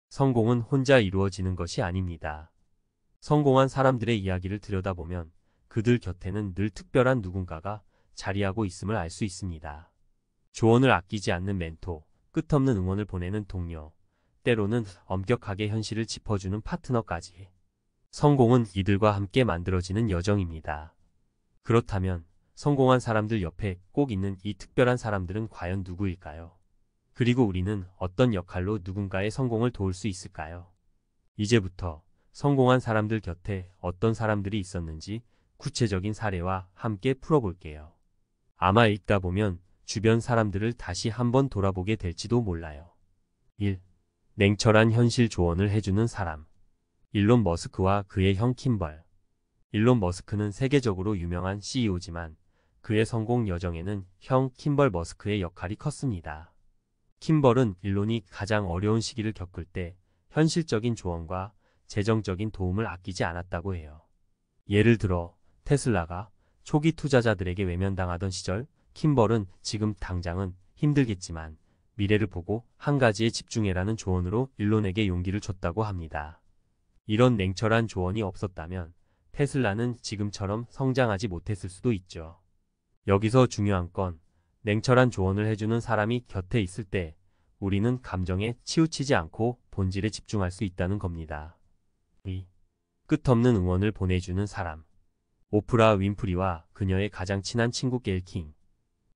성공은 혼자 이루어지는 것이 아닙니다. 성공한 사람들의 이야기를 들여다보면 그들 곁에는 늘 특별한 누군가가 자리하고 있음을 알 수 있습니다. 조언을 아끼지 않는 멘토, 끝없는 응원을 보내는 동료, 때로는 엄격하게 현실을 짚어주는 파트너까지. 성공은 이들과 함께 만들어지는 여정입니다. 그렇다면 성공한 사람들 옆에 꼭 있는 이 특별한 사람들은 과연 누구일까요? 그리고 우리는 어떤 역할로 누군가의 성공을 도울 수 있을까요? 이제부터 성공한 사람들 곁에 어떤 사람들이 있었는지 구체적인 사례와 함께 풀어볼게요. 아마 읽다 보면 주변 사람들을 다시 한번 돌아보게 될지도 몰라요. 1. 냉철한 현실 조언을 해주는 사람. 일론 머스크와 그의 형 킴벌. 일론 머스크는 세계적으로 유명한 CEO지만 그의 성공 여정에는 형 킴벌 머스크의 역할이 컸습니다. 킴벌은 일론이 가장 어려운 시기를 겪을 때 현실적인 조언과 재정적인 도움을 아끼지 않았다고 해요. 예를 들어 테슬라가 초기 투자자들에게 외면당하던 시절, 킴벌은 지금 당장은 힘들겠지만 미래를 보고 한 가지에 집중해라는 조언으로 일론에게 용기를 줬다고 합니다. 이런 냉철한 조언이 없었다면 테슬라는 지금처럼 성장하지 못했을 수도 있죠. 여기서 중요한 건 냉철한 조언을 해주는 사람이 곁에 있을 때 우리는 감정에 치우치지 않고 본질에 집중할 수 있다는 겁니다. 2. 끝없는 응원을 보내주는 사람. 오프라 윈프리와 그녀의 가장 친한 친구 게일 킹.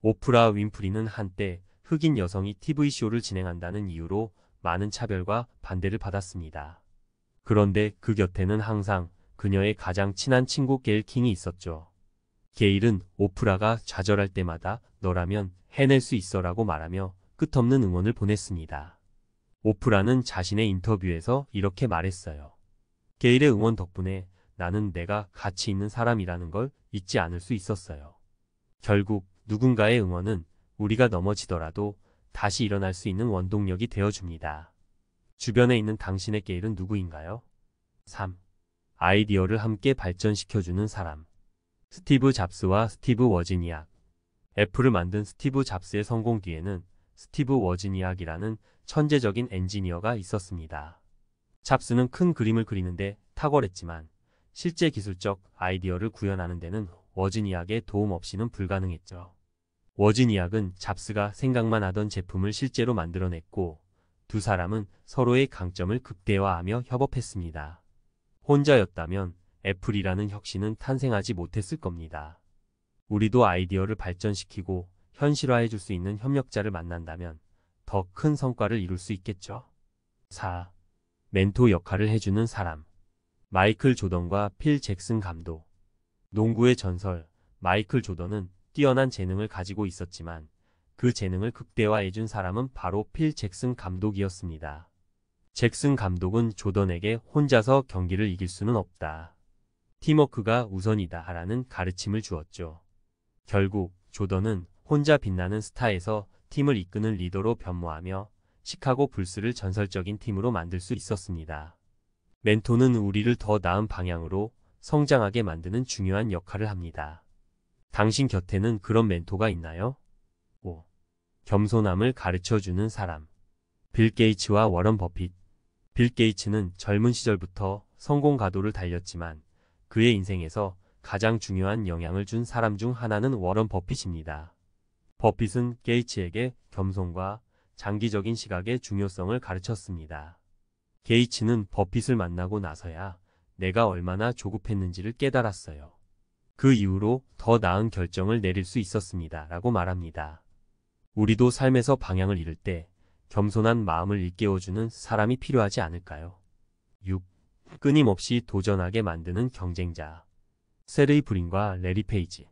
오프라 윈프리는 한때 흑인 여성이 TV쇼를 진행한다는 이유로 많은 차별과 반대를 받았습니다. 그런데 그 곁에는 항상 그녀의 가장 친한 친구 게일 킹이 있었죠. 게일은 오프라가 좌절할 때마다 너라면 해낼 수 있어라고 말하며 끝없는 응원을 보냈습니다. 오프라는 자신의 인터뷰에서 이렇게 말했어요. 게일의 응원 덕분에 나는 내가 가치 있는 사람이라는 걸 잊지 않을 수 있었어요. 결국 누군가의 응원은 우리가 넘어지더라도 다시 일어날 수 있는 원동력이 되어줍니다. 주변에 있는 당신의 게일은 누구인가요? 3. 아이디어를 함께 발전시켜주는 사람. 스티브 잡스와 스티브 워즈니악. 애플을 만든 스티브 잡스의 성공 뒤에는 스티브 워즈니악이라는 천재적인 엔지니어가 있었습니다. 잡스는 큰 그림을 그리는데 탁월했지만 실제 기술적 아이디어를 구현하는 데는 워즈니악의 도움 없이는 불가능했죠. 워즈니악은 잡스가 생각만 하던 제품을 실제로 만들어냈고 두 사람은 서로의 강점을 극대화하며 협업했습니다. 혼자였다면 애플이라는 혁신은 탄생하지 못했을 겁니다. 우리도 아이디어를 발전시키고 현실화해줄 수 있는 협력자를 만난다면 더 큰 성과를 이룰 수 있겠죠. 4. 멘토 역할을 해주는 사람. 마이클 조던과 필 잭슨 감독. 농구의 전설 마이클 조던은 뛰어난 재능을 가지고 있었지만 그 재능을 극대화해준 사람은 바로 필 잭슨 감독이었습니다. 잭슨 감독은 조던에게 혼자서 경기를 이길 수는 없다. 팀워크가 우선이다 라는 가르침을 주었죠. 결국 조던은 혼자 빛나는 스타에서 팀을 이끄는 리더로 변모하며 시카고 불스를 전설적인 팀으로 만들 수 있었습니다. 멘토는 우리를 더 나은 방향으로 성장하게 만드는 중요한 역할을 합니다. 당신 곁에는 그런 멘토가 있나요? 5. 겸손함을 가르쳐주는 사람. 빌 게이츠와 워런 버핏. 빌 게이츠는 젊은 시절부터 성공 가도를 달렸지만 그의 인생에서 가장 중요한 영향을 준 사람 중 하나는 워런 버핏입니다. 버핏은 게이츠에게 겸손과 장기적인 시각의 중요성을 가르쳤습니다. 게이츠는 버핏을 만나고 나서야 내가 얼마나 조급했는지를 깨달았어요. 그 이후로 더 나은 결정을 내릴 수 있었습니다. 라고 말합니다. 우리도 삶에서 방향을 잃을 때 겸손한 마음을 일깨워주는 사람이 필요하지 않을까요? 6. 끊임없이 도전하게 만드는 경쟁자. 세르이 브린과 레리 페이지.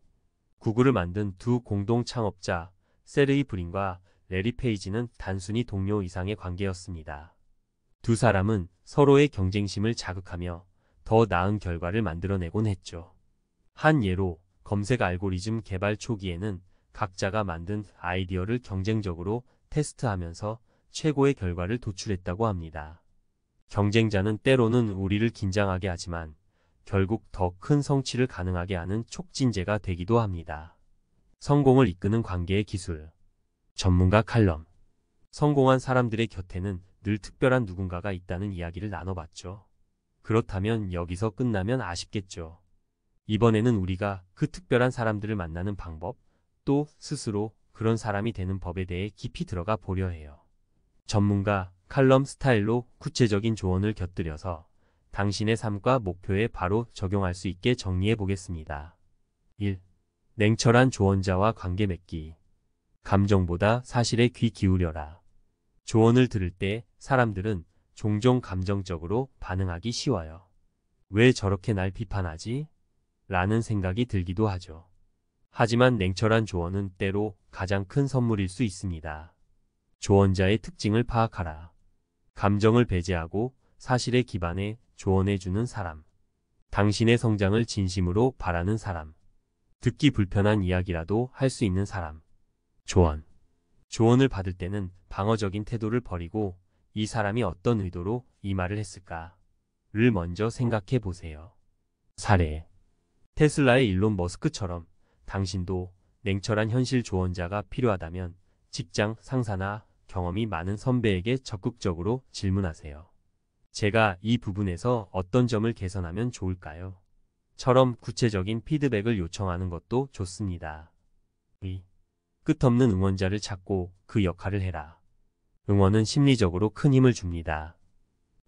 구글을 만든 두 공동 창업자 세르이 브린과 레리 페이지는 단순히 동료 이상의 관계였습니다. 두 사람은 서로의 경쟁심을 자극하며 더 나은 결과를 만들어내곤 했죠. 한 예로 검색 알고리즘 개발 초기에는 각자가 만든 아이디어를 경쟁적으로 테스트하면서 최고의 결과를 도출했다고 합니다. 경쟁자는 때로는 우리를 긴장하게 하지만 결국 더 큰 성취를 가능하게 하는 촉진제가 되기도 합니다. 성공을 이끄는 관계의 기술. 전문가 칼럼. 성공한 사람들의 곁에는 늘 특별한 누군가가 있다는 이야기를 나눠봤죠. 그렇다면 여기서 끝나면 아쉽겠죠. 이번에는 우리가 그 특별한 사람들을 만나는 방법, 또 스스로 그런 사람이 되는 법에 대해 깊이 들어가 보려 해요. 전문가 칼럼 스타일로 구체적인 조언을 곁들여서 당신의 삶과 목표에 바로 적용할 수 있게 정리해 보겠습니다. 1. 냉철한 조언자와 관계 맺기. 감정보다 사실에 귀 기울여라. 조언을 들을 때 사람들은 종종 감정적으로 반응하기 쉬워요. 왜 저렇게 날 비판하지? 라는 생각이 들기도 하죠. 하지만 냉철한 조언은 때로 가장 큰 선물일 수 있습니다. 조언자의 특징을 파악하라. 감정을 배제하고 사실에 기반해 조언해주는 사람. 당신의 성장을 진심으로 바라는 사람. 듣기 불편한 이야기라도 할 수 있는 사람. 조언을 받을 때는 방어적인 태도를 버리고 이 사람이 어떤 의도로 이 말을 했을까를 먼저 생각해 보세요. 사례. 테슬라의 일론 머스크처럼 당신도 냉철한 현실 조언자가 필요하다면 직장 상사나 경험이 많은 선배에게 적극적으로 질문하세요. 제가 이 부분에서 어떤 점을 개선하면 좋을까요? 처럼 구체적인 피드백을 요청하는 것도 좋습니다. 2. 끝없는 응원자를 찾고 그 역할을 해라. 응원은 심리적으로 큰 힘을 줍니다.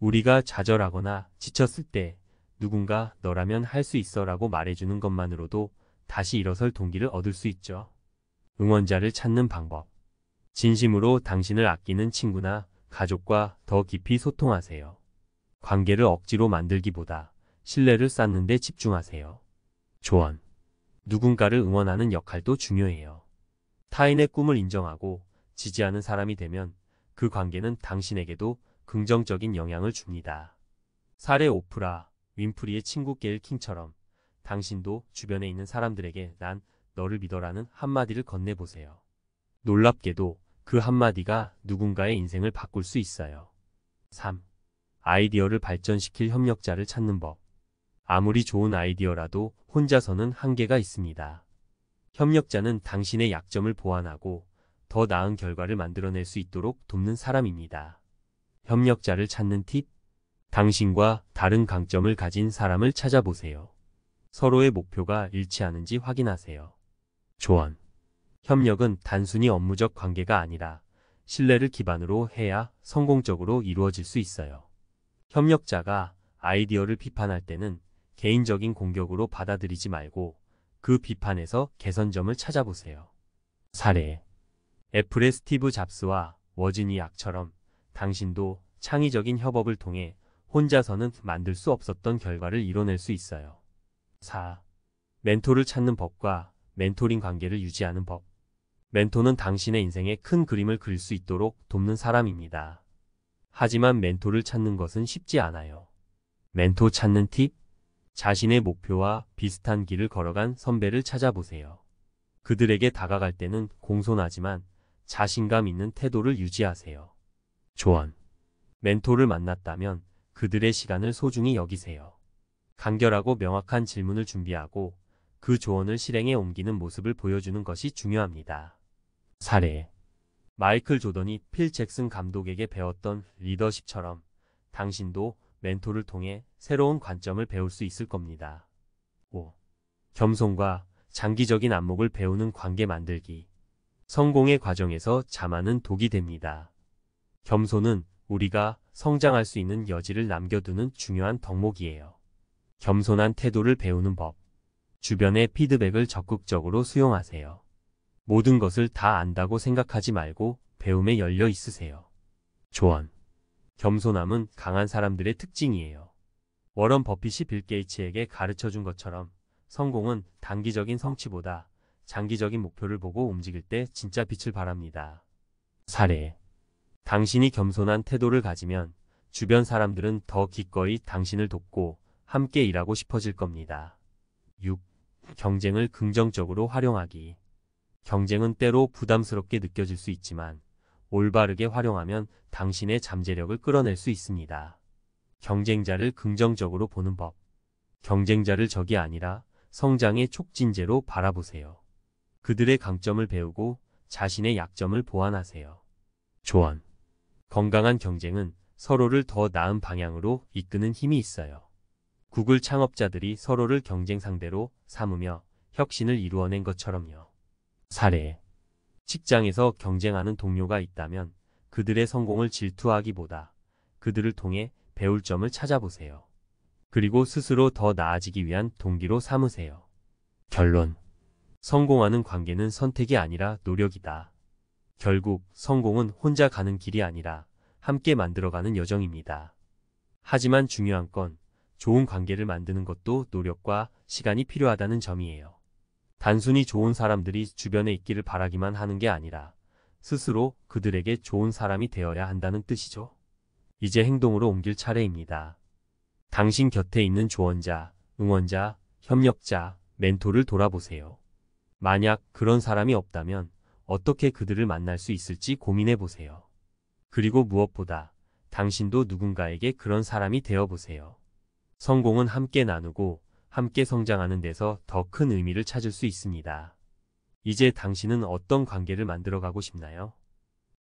우리가 좌절하거나 지쳤을 때 누군가 너라면 할 수 있어 라고 말해주는 것만으로도 다시 일어설 동기를 얻을 수 있죠. 응원자를 찾는 방법. 진심으로 당신을 아끼는 친구나 가족과 더 깊이 소통하세요. 관계를 억지로 만들기보다 신뢰를 쌓는 데 집중하세요. 조언. 누군가를 응원하는 역할도 중요해요. 타인의 꿈을 인정하고 지지하는 사람이 되면 그 관계는 당신에게도 긍정적인 영향을 줍니다. 사례 오프라 윈프리의 친구 게일 킹처럼 당신도 주변에 있는 사람들에게 난 너를 믿어라는 한마디를 건네보세요. 놀랍게도 그 한마디가 누군가의 인생을 바꿀 수 있어요. 3. 아이디어를 발전시킬 협력자를 찾는 법. 아무리 좋은 아이디어라도 혼자서는 한계가 있습니다. 협력자는 당신의 약점을 보완하고 더 나은 결과를 만들어낼 수 있도록 돕는 사람입니다. 협력자를 찾는 팁. 당신과 다른 강점을 가진 사람을 찾아보세요. 서로의 목표가 일치하는지 확인하세요. 조언. 협력은 단순히 업무적 관계가 아니라 신뢰를 기반으로 해야 성공적으로 이루어질 수 있어요. 협력자가 아이디어를 비판할 때는 개인적인 공격으로 받아들이지 말고 그 비판에서 개선점을 찾아보세요. 사례. 애플의 스티브 잡스와 워즈니악처럼 당신도 창의적인 협업을 통해 혼자서는 만들 수 없었던 결과를 이뤄낼 수 있어요. 4. 멘토를 찾는 법과 멘토링 관계를 유지하는 법. 멘토는 당신의 인생에 큰 그림을 그릴 수 있도록 돕는 사람입니다. 하지만 멘토를 찾는 것은 쉽지 않아요. 멘토 찾는 팁. 자신의 목표와 비슷한 길을 걸어간 선배를 찾아보세요. 그들에게 다가갈 때는 공손하지만 자신감 있는 태도를 유지하세요. 조언. 멘토를 만났다면 그들의 시간을 소중히 여기세요. 간결하고 명확한 질문을 준비하고 그 조언을 실행에 옮기는 모습을 보여주는 것이 중요합니다. 사례. 마이클 조던이 필 잭슨 감독에게 배웠던 리더십처럼 당신도 멘토를 통해 새로운 관점을 배울 수 있을 겁니다. 5. 겸손과 장기적인 안목을 배우는 관계 만들기. 성공의 과정에서 자만은 독이 됩니다. 겸손은 우리가 성장할 수 있는 여지를 남겨두는 중요한 덕목이에요. 겸손한 태도를 배우는 법. 주변의 피드백을 적극적으로 수용하세요. 모든 것을 다 안다고 생각하지 말고 배움에 열려 있으세요. 조언. 겸손함은 강한 사람들의 특징이에요. 워런 버핏이 빌 게이츠에게 가르쳐준 것처럼 성공은 단기적인 성취보다 장기적인 목표를 보고 움직일 때 진짜 빛을 발합니다. 사례. 당신이 겸손한 태도를 가지면 주변 사람들은 더 기꺼이 당신을 돕고 함께 일하고 싶어질 겁니다. 6. 경쟁을 긍정적으로 활용하기. 경쟁은 때로 부담스럽게 느껴질 수 있지만 올바르게 활용하면 당신의 잠재력을 끌어낼 수 있습니다. 경쟁자를 긍정적으로 보는 법. 경쟁자를 적이 아니라 성장의 촉진제로 바라보세요. 그들의 강점을 배우고 자신의 약점을 보완하세요. 조언. 건강한 경쟁은 서로를 더 나은 방향으로 이끄는 힘이 있어요. 구글 창업자들이 서로를 경쟁 상대로 삼으며 혁신을 이루어낸 것처럼요. 사례. 직장에서 경쟁하는 동료가 있다면 그들의 성공을 질투하기보다 그들을 통해 배울 점을 찾아보세요. 그리고 스스로 더 나아지기 위한 동기로 삼으세요. 결론. 성공하는 관계는 선택이 아니라 노력이다. 결국 성공은 혼자 가는 길이 아니라 함께 만들어가는 여정입니다. 하지만 중요한 건 좋은 관계를 만드는 것도 노력과 시간이 필요하다는 점이에요. 단순히 좋은 사람들이 주변에 있기를 바라기만 하는 게 아니라 스스로 그들에게 좋은 사람이 되어야 한다는 뜻이죠. 이제 행동으로 옮길 차례입니다. 당신 곁에 있는 조언자, 응원자, 협력자, 멘토를 돌아보세요. 만약 그런 사람이 없다면 어떻게 그들을 만날 수 있을지 고민해 보세요. 그리고 무엇보다 당신도 누군가에게 그런 사람이 되어 보세요. 성공은 함께 나누고 함께 성장하는 데서 더 큰 의미를 찾을 수 있습니다. 이제 당신은 어떤 관계를 만들어가고 싶나요?